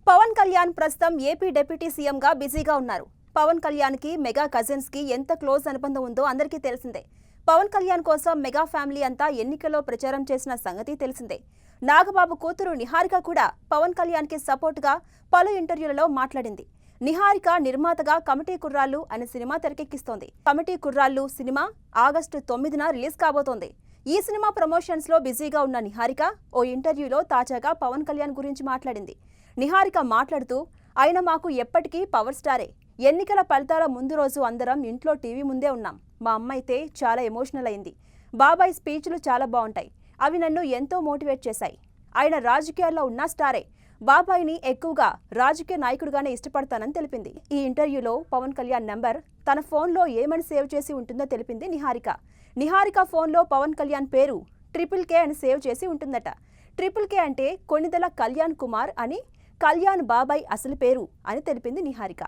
పవన్ కళ్యాణ్ ప్రస్తుతం AP deputy సీఎంగా బిజీగా ఉన్నారు. పవన్ కళ్యాణ్కి మెగా కజిన్స్కి ఎంత క్లోజ్ అనుబంధం ఉందో అందరికీ తెలిసిందే. పవన్ కళ్యాణ్ కోసం మెగా ఫ్యామిలీ అంతా ఎన్నికల్లో ప్రచారం చేసిన సంగతి తెలిసిందే. నాగబాబు కూతురు నిహారిక కూడా పవన్ కళ్యాణ్కి సపోర్టుగా పలు ఇంటర్వ్యూలలో మాట్లాడింది. నిహారిక నిర్మాతగా కమిటీ కుర్రాళ్ళు అనే సినిమా తెరకెక్కిస్తోంది. కమిటీ కుర్రాళ్ళు సినిమా ఆగస్టు 9న రిలీజ్ కాబోతోంది. ఈ సినిమా ప్రమోషన్స్ లో బిజీగా ఉన్న నిహారిక ఓ ఇంటర్వ్యూలో తాజాగా పవన్ కళ్యాణ్ గురించి మాట్లాడింది. నిహారిక మాట్లాడుతూ, ఆయన మాకు ఎప్పటికీ పవర్ స్టారే. ఎన్నికల ఫలితాల ముందు రోజు అందరం ఇంట్లో టీవీ ముందే ఉన్నాం. మా అమ్మ అయితే చాలా ఎమోషనల్ అయింది. బాబాయ్ స్పీచ్లు చాలా బాగుంటాయి. అవి నన్ను ఎంతో మోటివేట్ చేశాయి. ఆయన రాజకీయాల్లో ఉన్న స్టారే. బాబాయ్ని ఎక్కువగా రాజకీయ నాయకుడిగానే ఇష్టపడతానని తెలిపింది. ఈ ఇంటర్వ్యూలో పవన్ కళ్యాణ్ నంబర్ తన ఫోన్లో ఏమని సేవ్ చేసి ఉంటుందో తెలిపింది నిహారిక. నిహారిక ఫోన్లో పవన్ కళ్యాణ్ పేరు KKK అని సేవ్ చేసి ఉంటుందట. KKK అంటే కొణిదెల కళ్యాణ్ కుమార్ అని, కళ్యాణ్ బాబాయ్ అసలు పేరు అని తెలిపింది నిహారిక.